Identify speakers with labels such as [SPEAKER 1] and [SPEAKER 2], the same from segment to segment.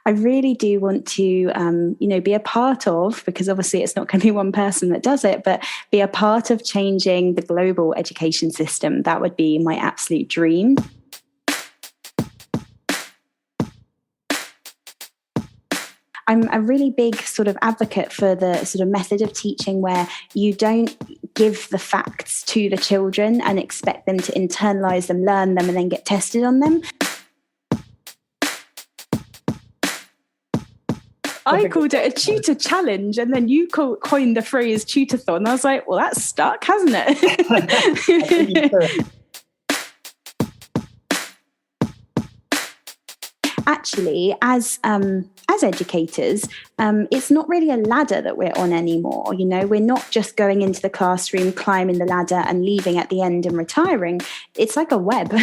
[SPEAKER 1] I really do want to, be a part of, because obviously it's not going to be one person that does it, but be a part of changing the global education system. That would be my absolute dream. I'm a really big sort of advocate for the sort of method of teaching where you don't give the facts to the children and expect them to internalize them, learn them, and then get tested on them. I called it a tutor challenge, and then you coined the phrase Tutor-thon. I was like, well, that's stuck, hasn't it? Actually, as educators, it's not really a ladder that we're on anymore. We're not just going into the classroom, climbing the ladder and leaving at the end and retiring. It's like a web,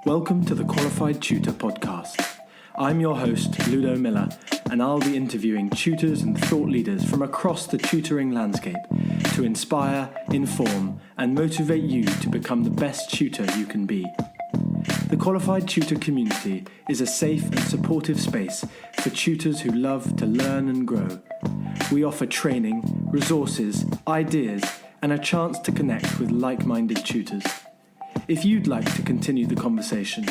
[SPEAKER 2] Welcome to the Qualified Tutor Podcast. I'm your host, Ludo Miller, and I'll be interviewing tutors and thought leaders from across the tutoring landscape to inspire, inform, and motivate you to become the best tutor you can be. The Qualified Tutor community is a safe and supportive space for tutors who love to learn and grow. We offer training, resources, ideas, and a chance to connect with like-minded tutors. If you'd like to continue the conversation,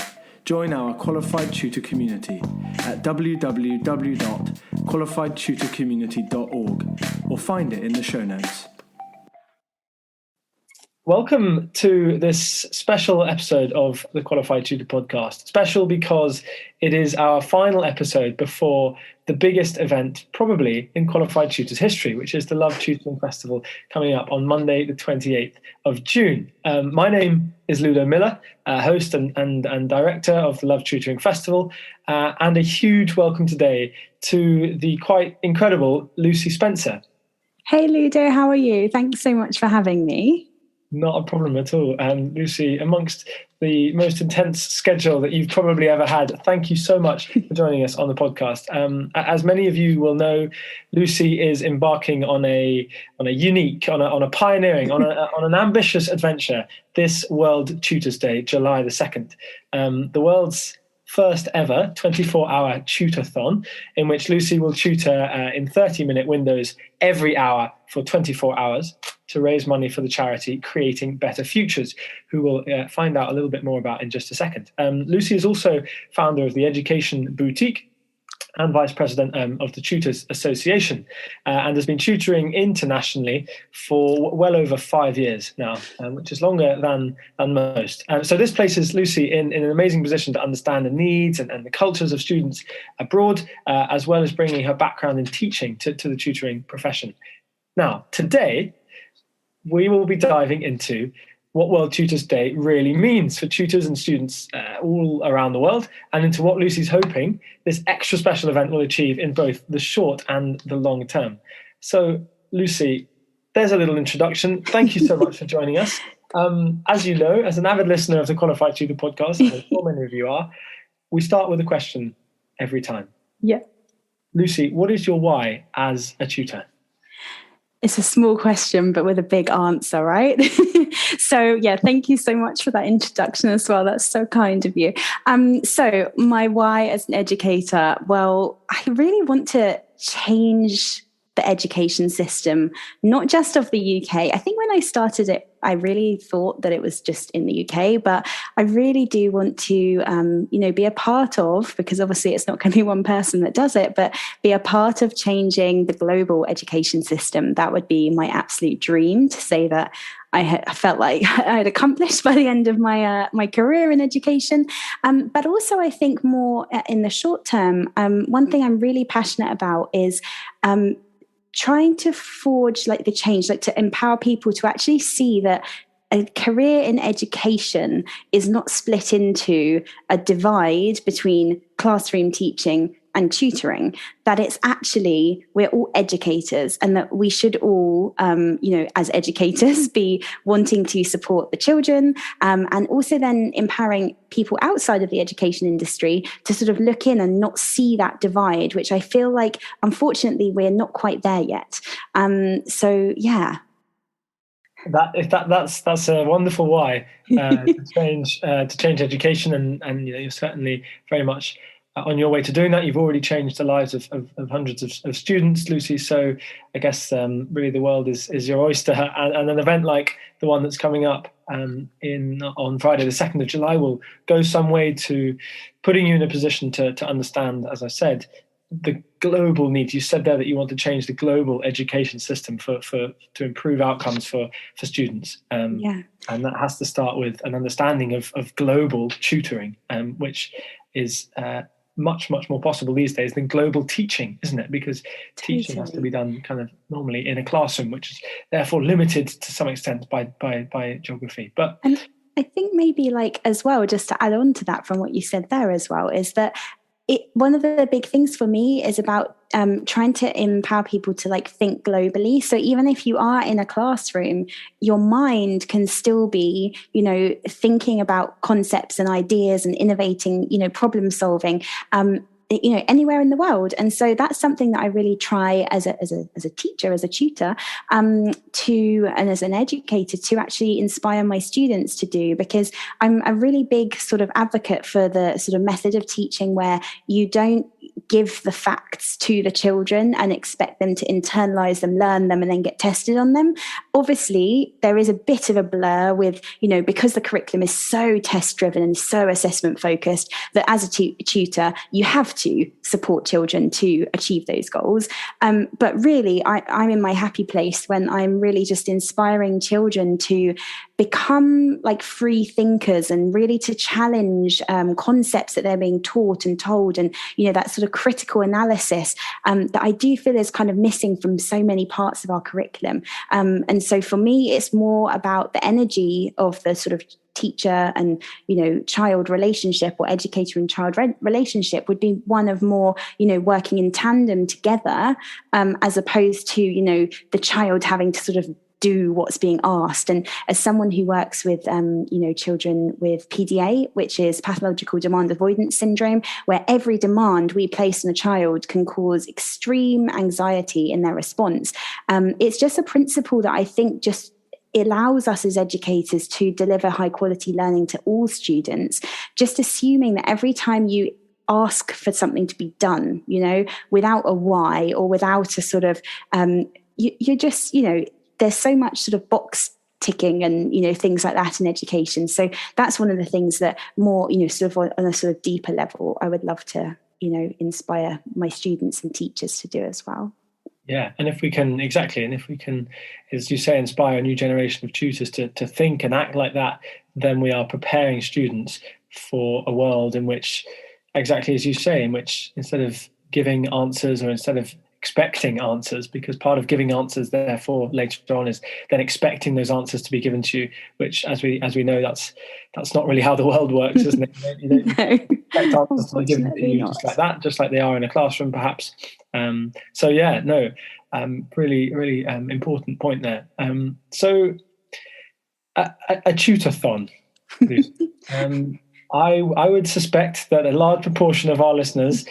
[SPEAKER 2] join our Qualified Tutor community at www.qualifiedtutorcommunity.org or find it in the show notes. Welcome to this special episode of the Qualified Tutor Podcast. Special because it is our final episode before the biggest event probably in Qualified Tutors history, which is the Love Tutoring Festival coming up on Monday, the 28th of June. My name is Ludo Miller, host and director of the Love Tutoring Festival, and a huge welcome today to the quite incredible Lucy Spencer.
[SPEAKER 1] Hey Ludo, how are you? Thanks so much for having me.
[SPEAKER 2] Not a problem at all. And Lucy, amongst the most intense schedule that you've probably ever had, thank you so much for joining us on the podcast. As many of you will know, Lucy is embarking on a pioneering, on an ambitious adventure this World Tutors Day, July the 2nd. The world's first ever 24-hour Tutor-thon, in which Lucy will tutor in 30-minute windows every hour for 24 hours to raise money for the charity Creating Better Futures, who we'll find out a little bit more about in just a second. Lucy is also founder of the Education Boutique and vice president of the Tutors Association, and has been tutoring internationally for well over 5 years now, which is longer than most. So this places Lucy in an amazing position to understand the needs and the cultures of students abroad, as well as bringing her background in teaching to the tutoring profession. Now, today, we will be diving into what World Tutors Day really means for tutors and students all around the world, and into what Lucy's hoping this extra special event will achieve in both the short and the long term. So, Lucy, there's a little introduction. Thank you so much for joining us. As you know, as an avid listener of the Qualified Tutor podcast, and so many of you are, we start with a question every time.
[SPEAKER 1] Yeah.
[SPEAKER 2] Lucy, what is your why as a tutor?
[SPEAKER 1] It's a small question, but with a big answer, right? So yeah, thank you so much for that introduction as well. That's so kind of you. So my why as an educator, well, I really want to change the education system, not just of the UK. I think when I started it, I really thought that it was just in the UK, but I really do want to, be a part of, because obviously it's not going to be one person that does it, but be a part of changing the global education system. That would be my absolute dream, to say that I felt like I had accomplished by the end of my career in education. But also I think more in the short term, one thing I'm really passionate about is trying to forge the change, to empower people to actually see that a career in education is not split into a divide between classroom teaching and tutoring, that it's actually, we're all educators, and that we should all, as educators, be wanting to support the children, and also then empowering people outside of the education industry to sort of look in and not see that divide, which I feel like, unfortunately, we're not quite there yet. So, yeah.
[SPEAKER 2] That's a wonderful why to change education, and you're certainly very much on your way to doing that. You've already changed the lives of hundreds of students, Lucy. So I guess really the world is your oyster, and an event like the one that's coming up on Friday the 2nd of July will go some way to putting you in a position to understand, as I said, the global need. You said there that you want to change the global education system to improve outcomes for students. And that has to start with an understanding of global tutoring, which is much more possible these days than global teaching, isn't it? Because teaching has to be done kind of normally in a classroom, which is therefore limited to some extent by geography. But
[SPEAKER 1] I think maybe, like, as well, just to add on to that from what you said there as well, is that one of the big things for me is about trying to empower people to, like, think globally. So even if you are in a classroom, your mind can still be, thinking about concepts and ideas and innovating, problem solving, anywhere in the world. And so that's something that I really try as a teacher, as a tutor, and as an educator, to actually inspire my students to do, because I'm a really big sort of advocate for the sort of method of teaching where you don't give the facts to the children and expect them to internalize them, learn them, and then get tested on them. Obviously, there is a bit of a blur with, because the curriculum is so test driven and so assessment focused, that as a tutor, you have to support children to achieve those goals. But really, I'm in my happy place when I'm really just inspiring children to become like free thinkers and really to challenge concepts that they're being taught and told, and that sort of critical analysis that I do feel is kind of missing from so many parts of our curriculum. And so for me, it's more about the energy of the sort of teacher and child relationship, or educator and child relationship, would be one of more working in tandem together, as opposed to the child having to sort of do what's being asked. And as someone who works with children with PDA, which is pathological demand avoidance syndrome, where every demand we place on a child can cause extreme anxiety in their response, it's just a principle that I think just allows us as educators to deliver high quality learning to all students, just assuming that every time you ask for something to be done, without a why, or without a sort of you're just there's so much sort of box ticking and things like that in education. So that's one of the things that more sort of on a sort of deeper level, I would love to inspire my students and teachers to do as well.
[SPEAKER 2] Yeah, and if we can, as you say, inspire a new generation of tutors to think and act like that, then we are preparing students for a world in which, exactly as you say, in which instead of giving answers, or instead of expecting answers, because part of giving answers therefore later on is then expecting those answers to be given to you, which as we know, that's not really how the world works, isn't it? You don't expect answers to be given to you just like that, just like they are in a classroom perhaps. Really important point there. So a tutor-thon. I would suspect that a large proportion of our listeners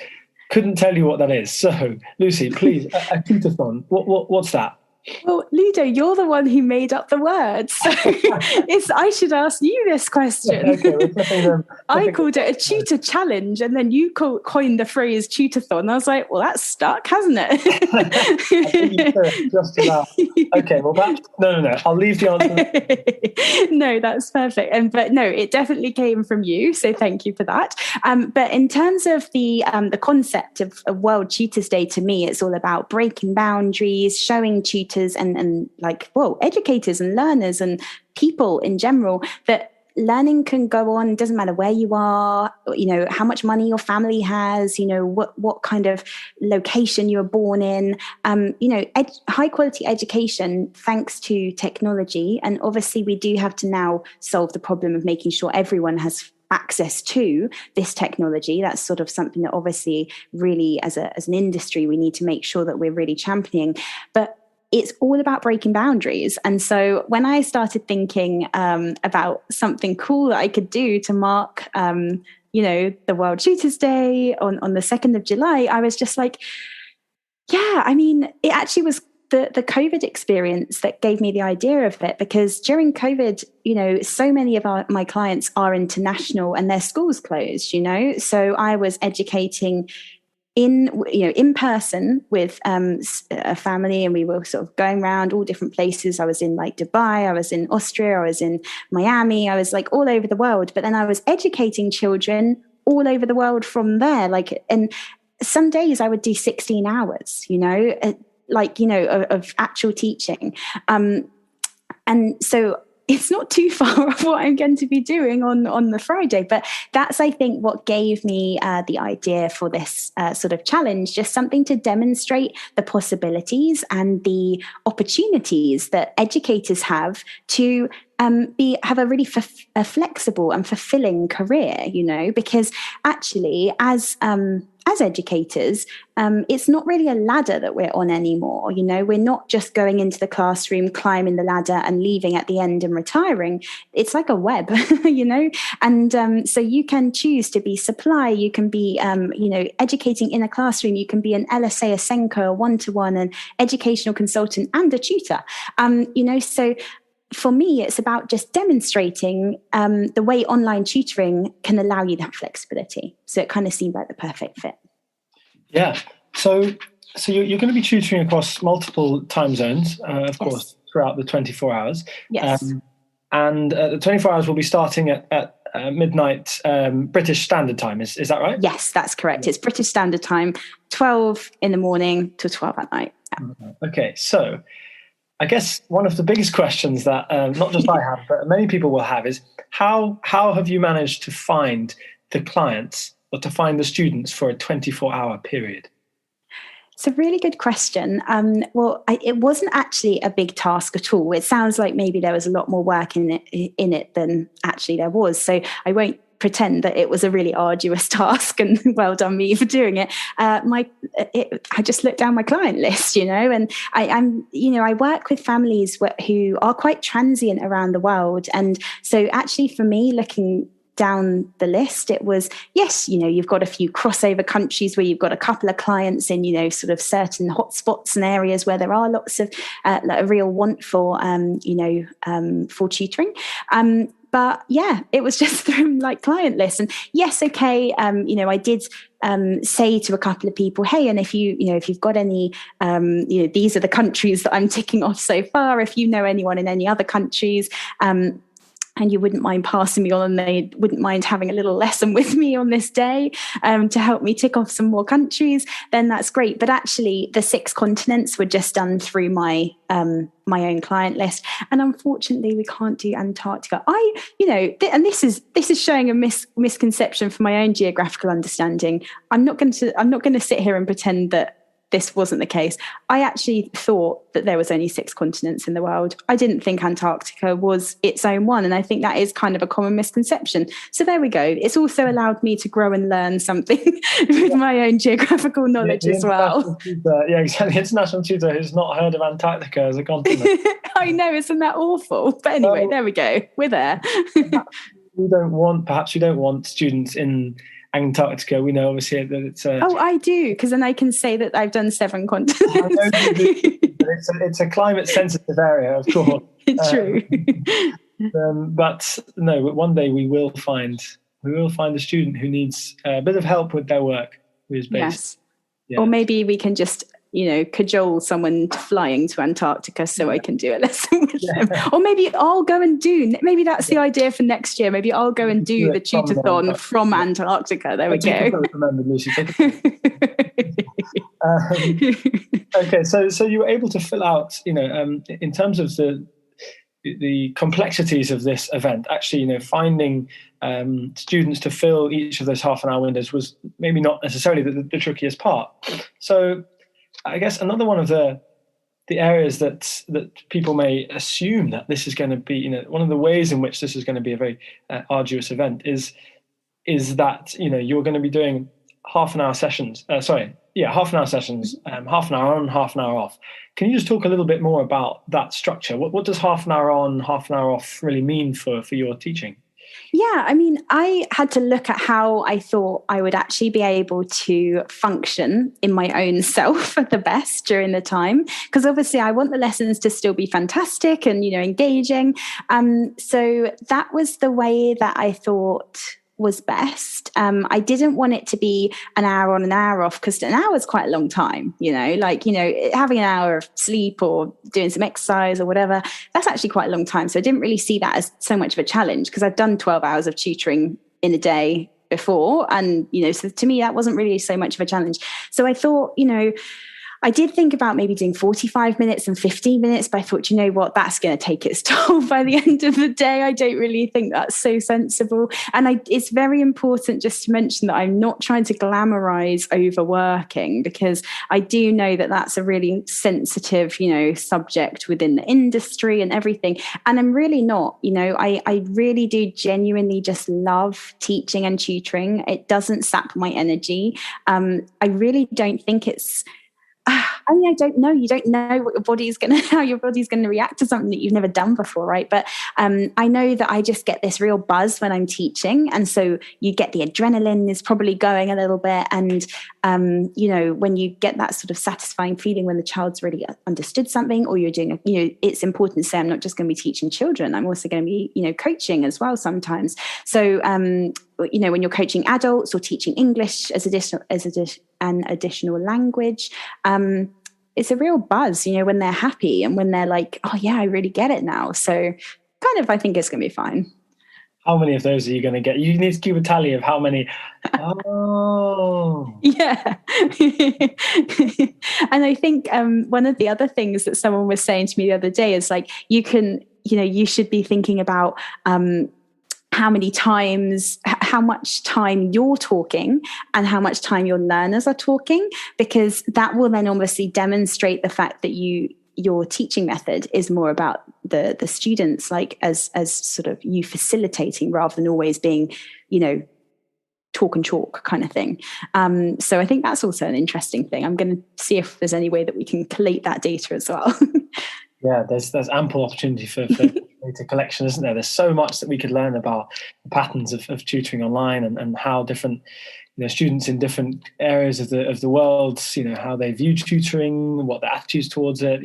[SPEAKER 2] couldn't tell you what that is. So, Lucy, please, a tutor-thon. What's that?
[SPEAKER 1] Well, Ludo, you're the one who made up the word, so I should ask you this question.
[SPEAKER 2] Okay,
[SPEAKER 1] I called it a tutor challenge, and then you coined the phrase tutor-thon. I was like, well, that's stuck, hasn't it?
[SPEAKER 2] I think you could, just about. Okay, well, no. I'll leave the answer.
[SPEAKER 1] No, that's perfect. But no, it definitely came from you, so thank you for that. But in terms of the concept of World Tutors Day, to me, it's all about breaking boundaries, showing tutors and educators and learners and people in general that learning can go on. It doesn't matter where you are, how much money your family has, what kind of location you were born in. High quality education thanks to technology. And obviously we do have to now solve the problem of making sure everyone has access to this technology. That's sort of something that obviously really as an industry, we need to make sure that we're really championing. But it's all about breaking boundaries. And so when I started thinking about something cool that I could do to mark, the World Tutors Day on the 2nd of July, I was just like, yeah, I mean, it actually was the COVID experience that gave me the idea of it, because during COVID, so many of my clients are international and their schools closed, so I was educating in person with a family, and we were sort of going around all different places. I was in like Dubai, I was in Austria, I was in Miami, I was like all over the world. But then I was educating children all over the world from there. And some days I would do 16 hours, of actual teaching. And so it's not too far off what I'm going to be doing on the Friday, but that's, I think, what gave me the idea for this sort of challenge, just something to demonstrate the possibilities and the opportunities that educators have to have a really flexible and fulfilling career, because actually as educators, it's not really a ladder that we're on anymore. We're not just going into the classroom, climbing the ladder and leaving at the end and retiring. It's like a web, and so you can choose to be supply, you can be, educating in a classroom, you can be an LSA, a Senko, a one-to-one, an educational consultant and a tutor, so for me, it's about just demonstrating the way online tutoring can allow you that flexibility. So it kind of seemed like the perfect fit.
[SPEAKER 2] Yeah. So you're going to be tutoring across multiple time zones, of course, throughout the 24 hours.
[SPEAKER 1] Yes.
[SPEAKER 2] And the 24 hours will be starting at midnight British Standard Time. Is that right?
[SPEAKER 1] Yes, that's correct. It's British Standard Time, 12 in the morning to 12 at night. Yeah.
[SPEAKER 2] Okay. So I guess one of the biggest questions that not just I have, but many people will have is how have you managed to find the clients or to find the students for a 24-hour period?
[SPEAKER 1] It's a really good question. It wasn't actually a big task at all. It sounds like maybe there was a lot more work in it than actually there was. So I won't pretend that it was a really arduous task, and well done me for doing it. I just looked down my client list, and I work with families who are quite transient around the world. And so actually for me, looking down the list, it was, yes, you've got a few crossover countries where you've got a couple of clients in, sort of certain hotspots and areas where there are lots of a real want for, for tutoring. But yeah, it was just through like client lists. And yes, okay, I did say to a couple of people, hey, and if you've got any, these are the countries that I'm ticking off so far. If you know anyone in any other countries, and you wouldn't mind passing me on, and they wouldn't mind having a little lesson with me on this day to help me tick off some more countries, then that's great. But actually, the 6 continents were just done through my own client list, and unfortunately, we can't do Antarctica. And this is showing a misconception for my own geographical understanding. I'm not going to sit here and pretend that this wasn't the case. I actually thought that there was only 6 continents in the world. I didn't think Antarctica was its own one. And I think that is kind of a common misconception. So there we go. It's also allowed me to grow and learn something with my own geographical knowledge as well.
[SPEAKER 2] Tutor, yeah, exactly. The international tutor who's not heard of Antarctica as a continent.
[SPEAKER 1] I know, isn't that awful? But anyway, there we go. We're there.
[SPEAKER 2] Perhaps we don't want students in Antarctica. We know obviously that it's
[SPEAKER 1] I do, because then I can say that I've done 7 continents.
[SPEAKER 2] It's a climate sensitive area, of course.
[SPEAKER 1] True.
[SPEAKER 2] But no, one day we will find a student who needs a bit of help with their work, who is based.
[SPEAKER 1] Yes. Yeah. Or maybe we can just cajole someone flying to Antarctica so I can do a lesson with them. Or maybe I'll go and maybe that's the idea for next year. Maybe I'll go and do the Tutor-thon from Antarctica. There we go.
[SPEAKER 2] Okay, so you were able to fill out, in terms of the complexities of this event, actually, finding students to fill each of those half an hour windows was maybe not necessarily the trickiest part. So I guess another one of the areas that people may assume that this is going to be, one of the ways in which this is going to be a very arduous event is is that, you're going to be doing half an hour sessions, half an hour sessions, half an hour on, half an hour off. Can you just talk a little bit more about that structure? What does half an hour on, half an hour off really mean for your teaching?
[SPEAKER 1] Yeah, I mean, I had to look at how I thought I would actually be able to function in my own self at the best during the time, because obviously I want the lessons to still be fantastic and, engaging. So that was the way that I thought was best. I didn't want it to be an hour on, an hour off, because an hour is quite a long time, having an hour of sleep or doing some exercise or whatever, that's actually quite a long time. So I didn't really see that as so much of a challenge, because I've done 12 hours of tutoring in a day before. And, so to me, that wasn't really so much of a challenge. So I thought, I did think about maybe doing 45 minutes and 15 minutes, but I thought, that's going to take its toll by the end of the day. I don't really think that's so sensible. And it's very important just to mention that I'm not trying to glamorize overworking, because I do know that that's a really sensitive, subject within the industry and everything. And I'm really not, I really do genuinely just love teaching and tutoring. It doesn't sap my energy. I really don't think it's, I don't know. You don't know what how your body's going to react to something that you've never done before, right? But I know that I just get this real buzz when I'm teaching. And so you get the adrenaline is probably going a little bit. And, when you get that sort of satisfying feeling when the child's really understood something, or you're doing, it's important to say, I'm not just going to be teaching children. I'm also going to be, coaching as well sometimes. So, when you're coaching adults or teaching English as an additional language, it's a real buzz, when they're happy and when they're like, oh yeah, I really get it now. So kind of, I think it's going to be fine.
[SPEAKER 2] How many of those are you going to get? You need to keep a tally of how many. Oh.
[SPEAKER 1] Yeah. And I think one of the other things that someone was saying to me the other day is like, you should be thinking about how much time you're talking and how much time your learners are talking, because that will then obviously demonstrate the fact that your teaching method is more about the students, like as sort of you facilitating rather than always being, talk and chalk kind of thing. So I think that's also an interesting thing. I'm going to see if there's any way that we can collate that data as well.
[SPEAKER 2] Yeah, there's ample opportunity for data collection, isn't there? There's so much that we could learn about the patterns of tutoring online and how different students in different areas of the world, how they view tutoring, what their attitudes towards it,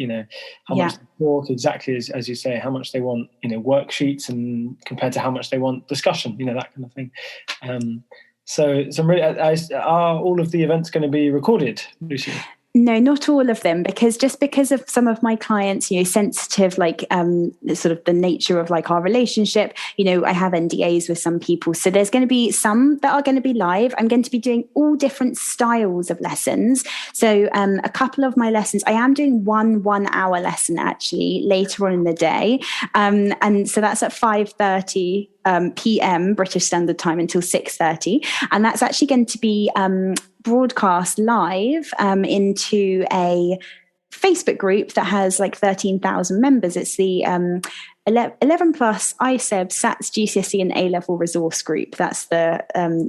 [SPEAKER 2] how much they talk, exactly as you say, how much they want, worksheets, and compared to how much they want discussion, that kind of thing. So some really, are all of the events going to be recorded, Lucy?
[SPEAKER 1] No, not all of them, because of some of my clients, sensitive, like sort of the nature of like our relationship, I have NDAs with some people. So there's going to be some that are going to be live. I'm going to be doing all different styles of lessons. So a couple of my lessons, I am doing one hour lesson actually later on in the day. And so that's at 5:30 p.m. British Standard Time until 6:30. And that's actually going to be broadcast live into a Facebook group that has like 13,000 members. It's the 11 plus ISEB, SATS, GCSE and A-level resource group. That's the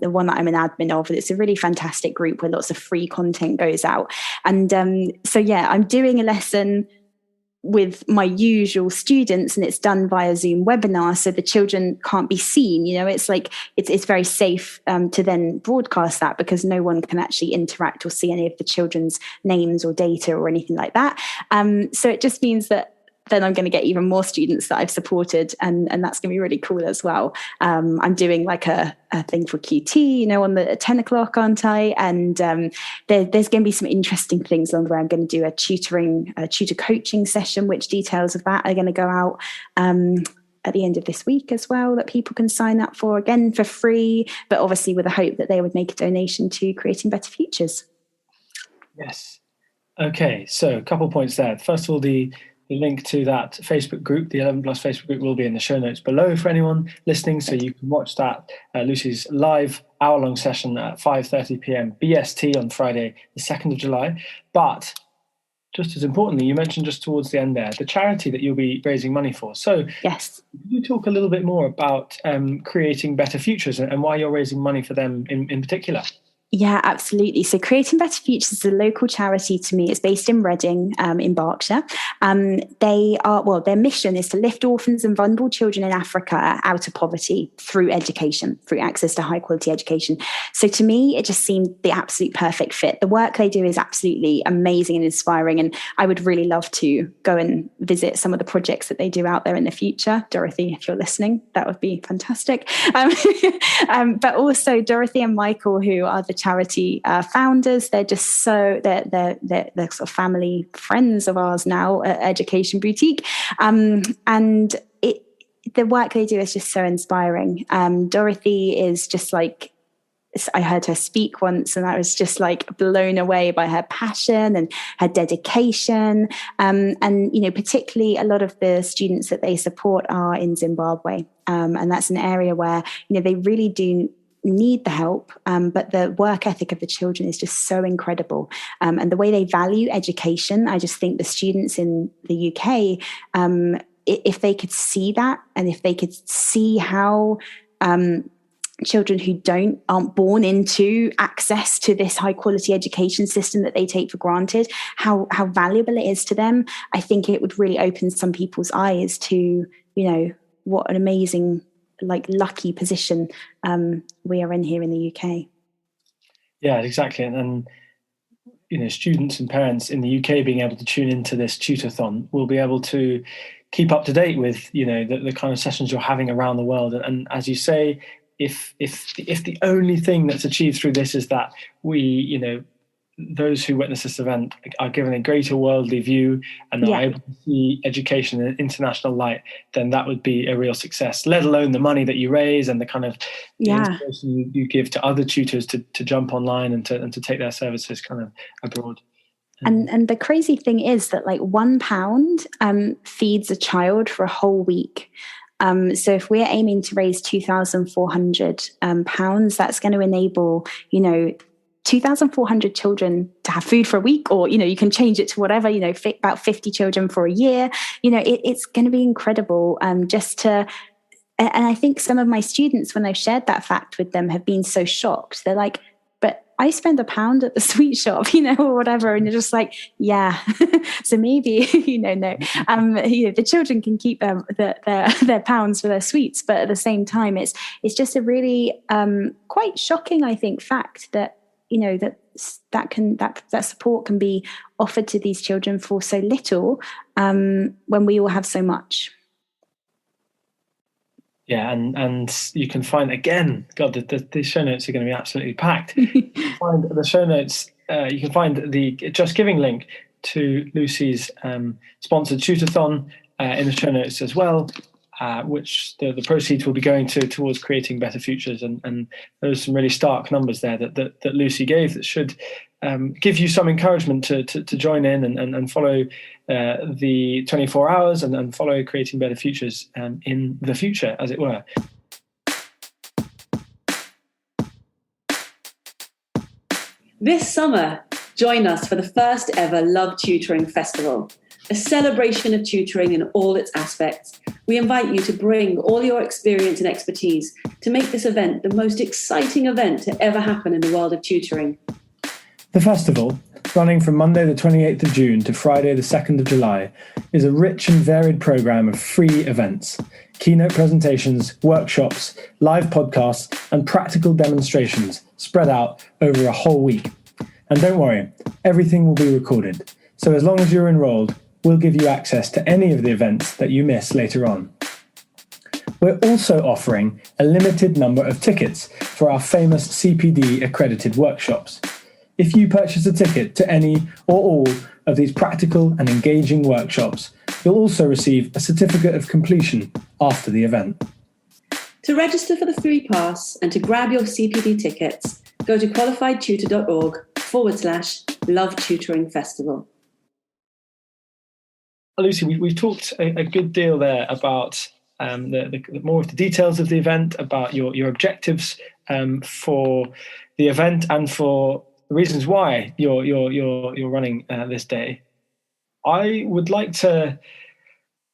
[SPEAKER 1] one that I'm an admin of. It's a really fantastic group where lots of free content goes out. And so, yeah, I'm doing a lesson with my usual students, and it's done via Zoom webinar, so the children can't be seen. It's like it's very safe to then broadcast that, because no one can actually interact or see any of the children's names or data or anything like that. So it just means that then I'm going to get even more students that I've supported, and that's going to be really cool as well. I'm doing like a thing for QT, on the 10 o'clock, aren't I? And there's going to be some interesting things along the way. I'm going to do a tutor coaching session, which details of that are going to go out at the end of this week as well, that people can sign up for, again, for free, but obviously with the hope that they would make a donation to Creating Better Futures.
[SPEAKER 2] Yes. Okay, so a couple of points there. First of all, the link to that Facebook group, the 11 Plus Facebook group, will be in the show notes below for anyone listening, so you can watch that Lucy's live hour-long session at 5:30 p.m. BST on Friday, the 2nd of July. But just as importantly, you mentioned just towards the end there, the charity that you'll be raising money for. So
[SPEAKER 1] Yes.
[SPEAKER 2] could you talk a little bit more about creating better futures and why you're raising money for them in particular?
[SPEAKER 1] Yeah, absolutely. So Creating Better Futures is a local charity to me. It's based in Reading, in Berkshire. Their mission is to lift orphans and vulnerable children in Africa out of poverty through education, through access to high quality education. So to me, it just seemed the absolute perfect fit. The work they do is absolutely amazing and inspiring. And I would really love to go and visit some of the projects that they do out there in the future. Dorothy, if you're listening, that would be fantastic. But also Dorothy and Michael, who are the charity founders, they're just they're sort of family friends of ours now at Education Boutique, and the work they do is just so inspiring. Dorothy is just like, I heard her speak once and I was just like blown away by her passion and her dedication. And, particularly a lot of the students that they support are in Zimbabwe. And that's an area where, they really do need the help, but the work ethic of the children is just so incredible. And the way they value education, I just think the students in the UK, if they could see that, and if they could see how children who aren't born into access to this high quality education system that they take for granted, how valuable it is to them, I think it would really open some people's eyes to, what an amazing, lucky position we are in here in the UK. Yeah,
[SPEAKER 2] exactly. And students and parents in the UK being able to tune into this Tutor-thon will be able to keep up to date with the kind of sessions you're having around the world. And as you say, if the only thing that's achieved through this is that we those who witness this event are given a greater worldly view and are able to see education in an international light, then that would be a real success, let alone the money that you raise and the kind of inspiration you give to other tutors to jump online and to take their services kind of abroad.
[SPEAKER 1] And the crazy thing is that £1 feeds a child for a whole week. So if we're aiming to raise £2,400, that's going to enable, 2,400 children to have food for a week, or, you can change it to whatever, about 50 children for a year. It's going to be incredible and I think some of my students, when I've shared that fact with them, have been so shocked. They're like, but I spend £1 at the sweet shop, or whatever. And you're just like, yeah. So maybe, no. The children can keep their pounds for their sweets, but at the same time, it's just a really quite shocking, I think, fact that that support can be offered to these children for so little when we all have so much.
[SPEAKER 2] Yeah, and you can find, again, God, the show notes are going to be absolutely packed. You can find the show notes, you can find the Just Giving link to Lucy's sponsored Tutor-thon in the show notes as well, which the proceeds will be going towards creating better futures. And there's some really stark numbers there that Lucy gave that should give you some encouragement to join in and follow the 24 hours and follow creating better futures in the future, as it were.
[SPEAKER 3] This summer, join us for the first ever Love Tutoring Festival, a celebration of tutoring in all its aspects. We invite you to bring all your experience and expertise to make this event the most exciting event to ever happen in the world of tutoring.
[SPEAKER 2] The festival, running from Monday the 28th of June to Friday the 2nd of July, is a rich and varied programme of free events, keynote presentations, workshops, live podcasts, and practical demonstrations spread out over a whole week. And don't worry, everything will be recorded, so as long as you're enrolled, we'll give you access to any of the events that you miss later on. We're also offering a limited number of tickets for our famous CPD-accredited workshops. If you purchase a ticket to any or all of these practical and engaging workshops, you'll also receive a certificate of completion after the event.
[SPEAKER 3] To register for the free pass and to grab your CPD tickets, go to qualifiedtutor.org/Love Tutoring Festival.
[SPEAKER 2] Lucy, we've talked a good deal there about the more of the details of the event, about your objectives for the event and for the reasons why you're running this day. I would like to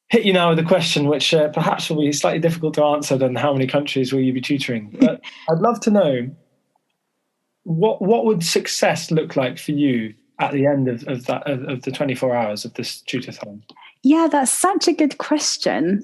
[SPEAKER 2] hit you now with a question which perhaps will be slightly difficult to answer than how many countries will you be tutoring. But I'd love to know, what would success look like for you at the end of the 24 hours of this Tutor-thon?
[SPEAKER 1] Yeah, that's such a good question.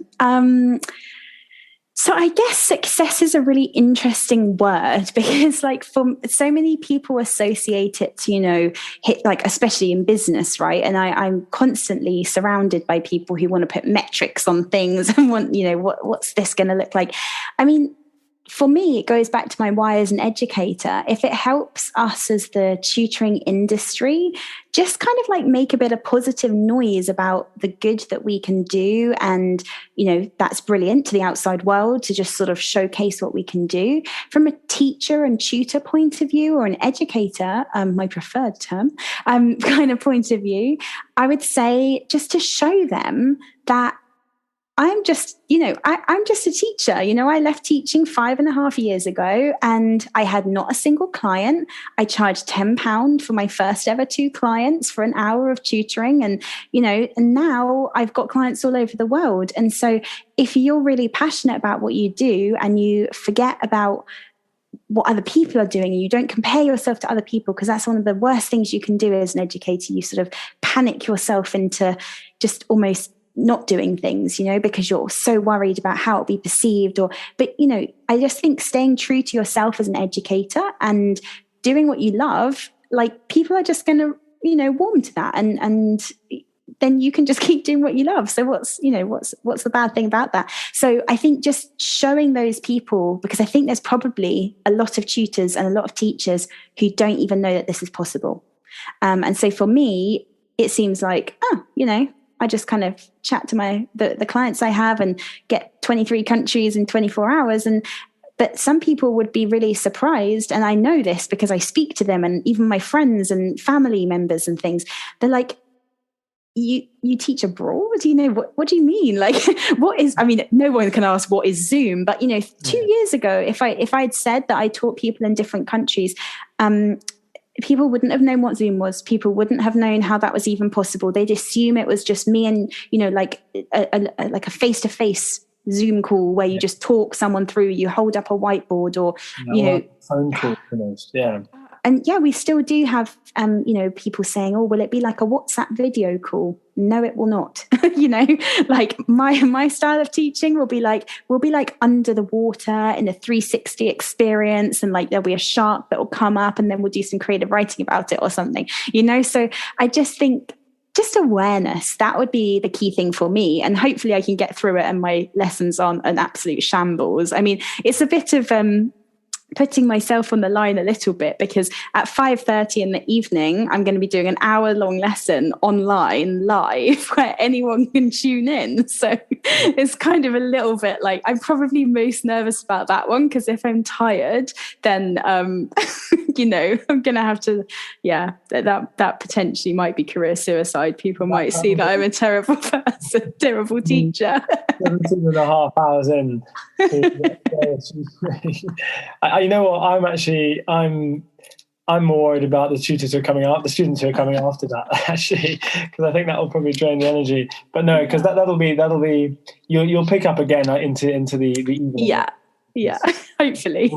[SPEAKER 1] So I guess success is a really interesting word because for so many people associate it to, hit especially in business, right? And I'm constantly surrounded by people who want to put metrics on things and want, what's this going to look like? I mean, for me, it goes back to my why as an educator. If it helps us as the tutoring industry, just kind of make a bit of positive noise about the good that we can do. And, that's brilliant to the outside world to just sort of showcase what we can do. From a teacher and tutor point of view, or an educator, my preferred term, kind of point of view, I would say just to show them that I'm just, I'm just a teacher. I left teaching 5.5 years ago and I had not a single client. I charged £10 for my first ever 2 clients for an hour of tutoring. And, and now I've got clients all over the world. And so if you're really passionate about what you do and you forget about what other people are doing and you don't compare yourself to other people, because that's one of the worst things you can do as an educator. You sort of panic yourself into just almost not doing things, because you're so worried about how it'll be perceived. But I just think staying true to yourself as an educator and doing what you love, people are just going to, warm to that. And then you can just keep doing what you love. So what's the bad thing about that? So I think just showing those people, because I think there's probably a lot of tutors and a lot of teachers who don't even know that this is possible. And so for me, it seems like, I just kind of chat to the clients I have and get 23 countries in 24 hours. But some people would be really surprised. And I know this because I speak to them and even my friends and family members and things. They're like, you teach abroad? What do you mean? What is, no one can ask what is Zoom, but 2 years ago, if I'd said that I taught people in different countries, people wouldn't have known what Zoom was. People wouldn't have known how that was even possible. They'd assume it was just me and, a face-to-face Zoom call where you just talk someone through, you hold up a whiteboard or,
[SPEAKER 2] phone call almost, yeah.
[SPEAKER 1] And we still do have, people saying, oh, will it be like a WhatsApp video call? No, it will not. My style of teaching will be like under the water in a 360 experience. And there'll be a shark that will come up and then we'll do some creative writing about it or something, So I just think just awareness, that would be the key thing for me. And hopefully I can get through it and my lessons aren't an absolute shambles. It's a bit of, putting myself on the line a little bit, because at 5:30 in the evening, I'm going to be doing an hour-long lesson online live where anyone can tune in. So it's kind of a little bit I'm probably most nervous about that one, because if I'm tired, then, I'm going to have to, that potentially might be career suicide. People might see that I'm a terrible person, terrible teacher.
[SPEAKER 2] 17.5 hours in. You know what? I'm more worried about the students who are coming after that, actually, because I think that will probably drain the energy. But no, because that'll be you'll pick up again into the evening.
[SPEAKER 1] Yeah, hopefully.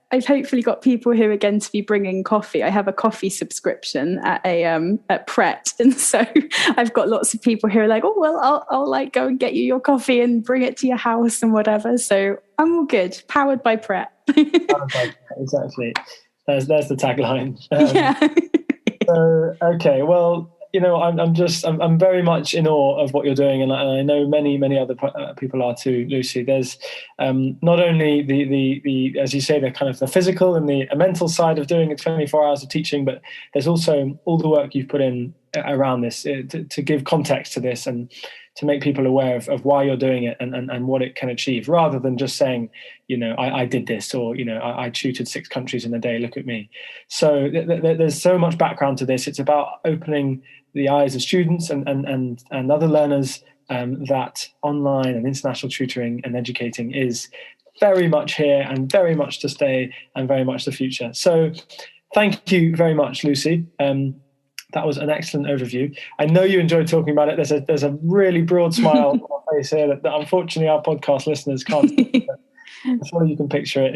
[SPEAKER 1] I've hopefully got people who are going to be bringing coffee. I have a coffee subscription at Pret, and so I've got lots of people who are like, oh well, I'll go and get you your coffee and bring it to your house and whatever. So I'm all good. Powered by Pret.
[SPEAKER 2] Exactly. There's the tagline. So okay, well, I'm very much in awe of what you're doing, and I know many other people are too, Lucy. There's not only the as you say, the kind of the physical and the mental side of doing 24 hours of teaching, but there's also all the work you've put in around this to give context to this and to make people aware of why you're doing it and what it can achieve, rather than just saying, I did this, or, I tutored 6 countries in a day, look at me. So there's so much background to this. It's about opening the eyes of students and other learners that online and international tutoring and educating is very much here and very much to stay and very much the future. So thank you very much, Lucy. That was an excellent overview. I know you enjoyed talking about it. There's a really broad smile on my face here that unfortunately our podcast listeners can't see. I'm sure you can picture it.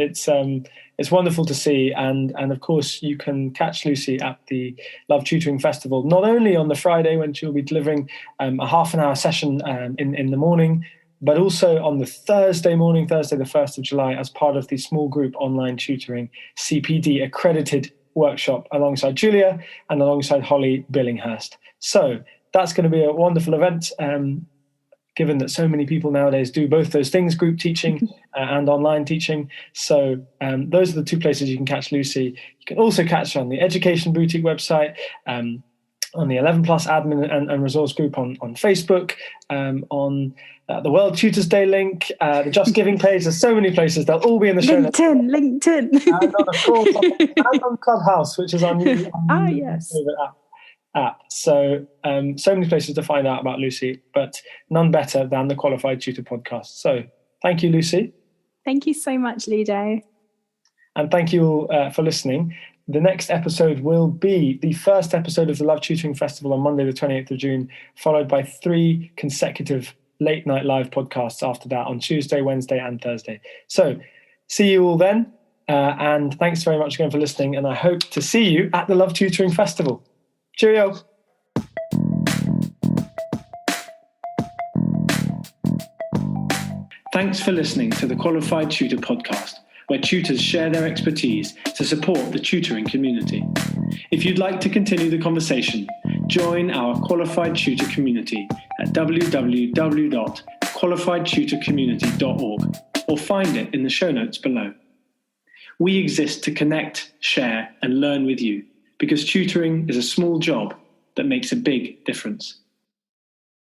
[SPEAKER 2] It's wonderful to see, and of course you can catch Lucy at the Love Tutoring Festival, not only on the Friday when she'll be delivering a half an hour session in the morning, but also on the Thursday morning, Thursday the 1st of July, as part of the Small Group Online Tutoring CPD-accredited workshop alongside Julia and alongside Holly Billinghurst. So that's going to be a wonderful event, given that so many people nowadays do both those things, group teaching and online teaching. So those are the two places you can catch Lucy. You can also catch her on the Education Boutique website, on the 11 Plus admin and resource group on Facebook, on the World Tutors Day link, the Just Giving page. There's so many places. They'll all be in the show notes.
[SPEAKER 1] LinkedIn.
[SPEAKER 2] And of course, and on Clubhouse, which is our new
[SPEAKER 1] yes.
[SPEAKER 2] favorite app. So so many places to find out about Lucy, but none better than the Qualified Tutor podcast. So thank you, Lucy.
[SPEAKER 1] Thank you so much, Ludo.
[SPEAKER 2] And thank you all for listening. The next episode will be the first episode of the Love Tutoring Festival on Monday, the 28th of June, followed by 3 consecutive late night live podcasts after that on Tuesday, Wednesday, and Thursday. So see you all then. And thanks very much again for listening. And I hope to see you at the Love Tutoring Festival. Cheerio. Thanks for listening to the Qualified Tutor podcast, where tutors share their expertise to support the tutoring community. If you'd like to continue the conversation, join our Qualified Tutor community at www.qualifiedtutorcommunity.org or find it in the show notes below. We exist to connect, share, and learn with you, because tutoring is a small job that makes a big difference.